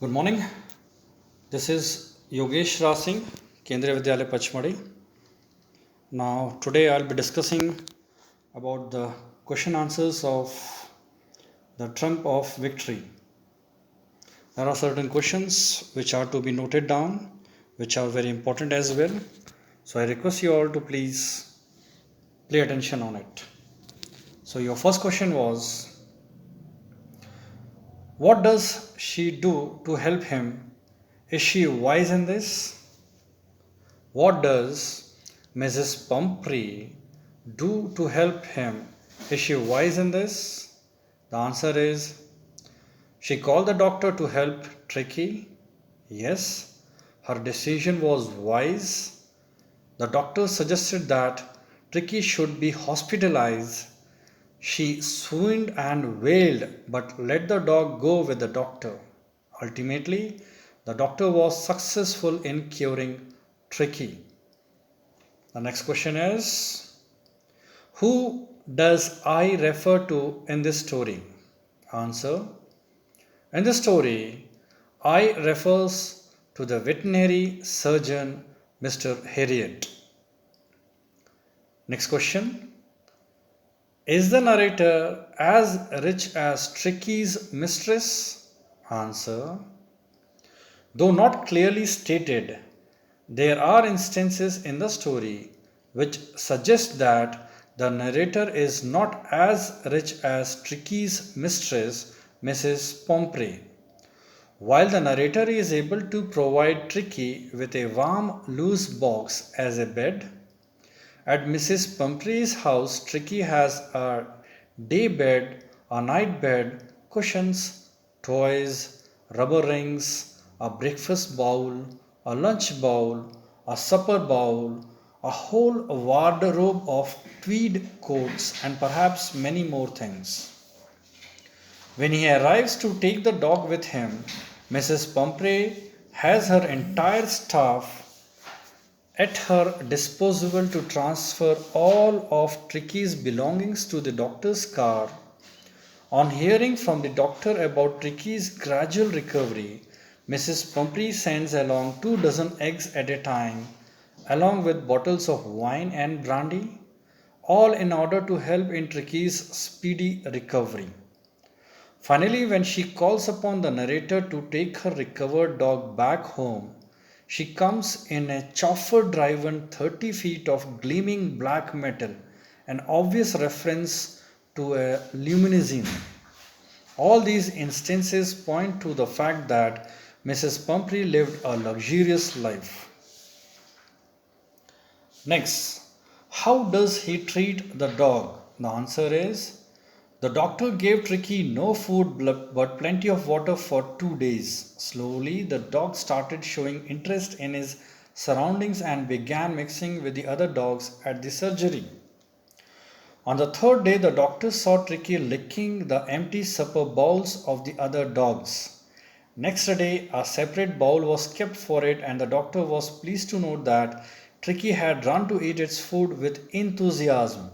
Good morning. This is Yogesh Rasing, Kendriya Vidyalaya Pachmadi. Now, today I'll be discussing about the question answers of the trump of victory. There are certain questions which are to be noted down, which are very important as well. So, I request you all to please pay attention on it. So, your first question was, what does she do to help him? Is she wise in this? What does Mrs. Pumphrey do to help him? Is she wise in this? The answer is she called the doctor to help Tricky. Yes, her decision was wise. The doctor suggested that Tricky should be hospitalized. She swooned and wailed but let the dog go with the doctor. Ultimately, the doctor was successful in curing Tricky. The next question is, who does I refer to in this story? Answer, in this story, I refers to the veterinary surgeon Mr. Harriet. Next question, is the narrator as rich as Tricky's mistress? Answer, though not clearly stated, there are instances in the story which suggest that the narrator is not as rich as Tricky's mistress, Mrs. Pomfrey. While the narrator is able to provide Tricky with a warm, loose box as a bed, at Mrs. Pomfrey's house, Tricky has a day bed, a night bed, cushions, toys, rubber rings, a breakfast bowl, a lunch bowl, a supper bowl, a whole wardrobe of tweed coats, and perhaps many more things. When he arrives to take the dog with him, Mrs. Pumphrey has her entire staff at her disposal to transfer all of Tricky's belongings to the doctor's car. On hearing from the doctor about Tricky's gradual recovery, Mrs. Pumphrey sends along 24 eggs at a time, along with bottles of wine and brandy, all in order to help in Tricky's speedy recovery. Finally, when she calls upon the narrator to take her recovered dog back home, she comes in a chauffeur driven 30 feet of gleaming black metal, an obvious reference to a limousine. All these instances point to the fact that Mrs. Pumphrey lived a luxurious life. Next, how does he treat the dog? The answer is, the doctor gave Tricky no food but plenty of water for 2 days. Slowly, the dog started showing interest in his surroundings and began mixing with the other dogs at the surgery. On the third day, the doctor saw Tricky licking the empty supper bowls of the other dogs. Next day, a separate bowl was kept for it, and the doctor was pleased to note that Tricky had run to eat its food with enthusiasm.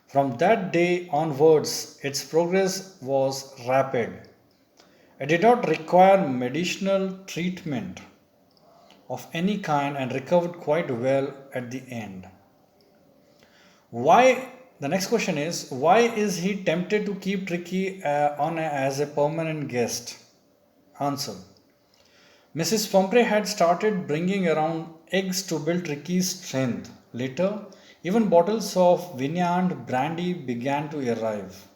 From that day onwards, its progress was rapid. It did not require medicinal treatment of any kind and recovered quite well at the end. Why? The next question is, why is he tempted to keep Tricky as a permanent guest? Answer, Mrs. Pumphrey had started bringing around eggs to build Tricky's strength. Later, even bottles of Vineyard brandy began to arrive.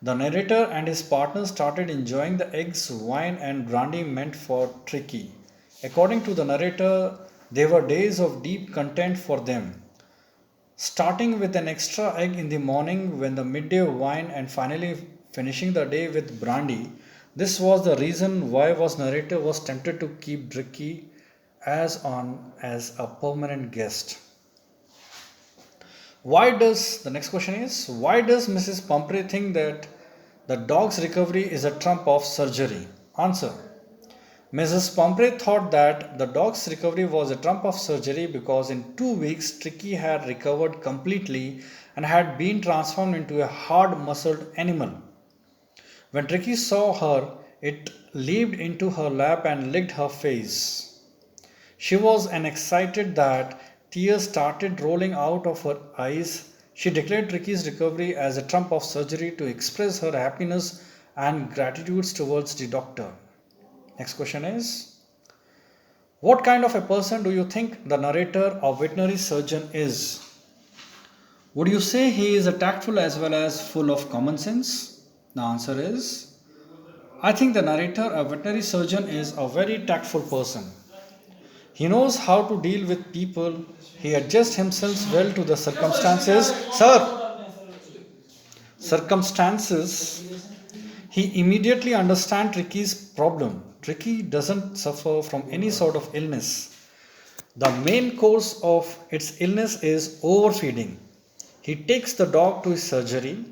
The narrator and his partner started enjoying the eggs, wine, and brandy meant for Tricky. According to the narrator, they were days of deep content for them, starting with an extra egg in the morning when the midday wine and finally finishing the day with brandy. This was the reason why narrator was tempted to keep Tricky as a permanent guest. The next question is, why does Mrs. Pumphrey think that the dog's recovery is a trump of surgery? Answer, Mrs. Pumphrey thought that the dog's recovery was a trump of surgery because in 2 weeks Tricky had recovered completely and had been transformed into a hard muscled animal. When Tricky saw her, It leaped into her lap and licked her face. She was an excited that tears started rolling out of her eyes. She declared Ricky's recovery as a trump of surgery to express her happiness and gratitude towards the doctor. Next question is, what kind of a person do you think the narrator or veterinary surgeon is? Would you say he is a tactful as well as full of common sense? The answer is, I think the narrator, a veterinary surgeon, is a very tactful person. He knows how to deal with people. He adjusts himself well to the circumstances. Circumstances. He immediately understands Ricky's problem. Ricky doesn't suffer from any sort of illness. The main cause of its illness is overfeeding. He takes the dog to his surgery.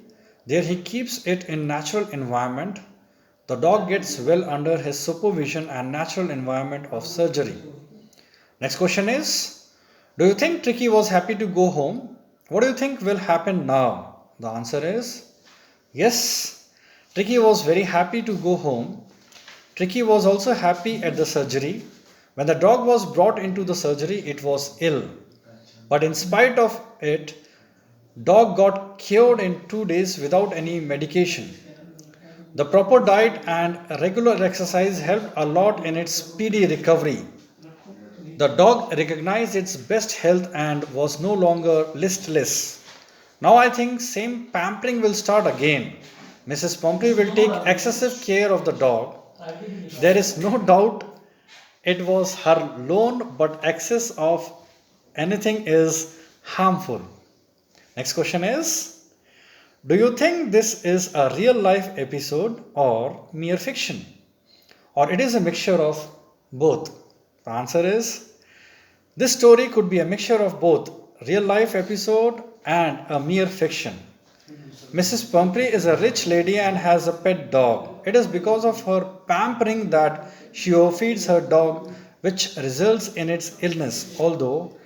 There he keeps it in natural environment. The dog gets well under his supervision and natural environment of surgery. Next question is, do you think Tricky was happy to go home? What do you think will happen now? The answer is, yes, Tricky was very happy to go home. Tricky was also happy at the surgery. When the dog was brought into the surgery, it was ill. But in spite of it, dog got cured in 2 days without any medication. The proper diet and regular exercise helped a lot in its speedy recovery. The dog recognized its best health and was no longer listless. Now I think same pampering will start again. Mrs. Pomfrey will take excessive care of the dog. There is no doubt it was her loan, but excess of anything is harmful. Next question is, do you think this is a real life episode or mere fiction? Or it is a mixture of both? The answer is, this story could be a mixture of both real life episode and a mere fiction. Mrs. Pumphrey is a rich lady and has a pet dog. It is because of her pampering that she overfeeds her dog, which results in its illness. Although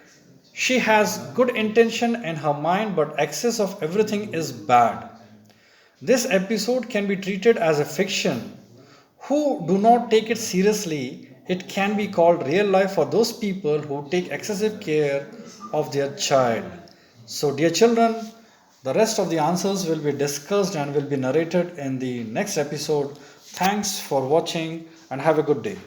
she has good intention in her mind, but excess of everything is bad. This episode can be treated as a fiction. Who do not take it seriously, it can be called real life for those people who take excessive care of their child. So, dear children, the rest of the answers will be discussed and will be narrated in the next episode. Thanks for watching and have a good day.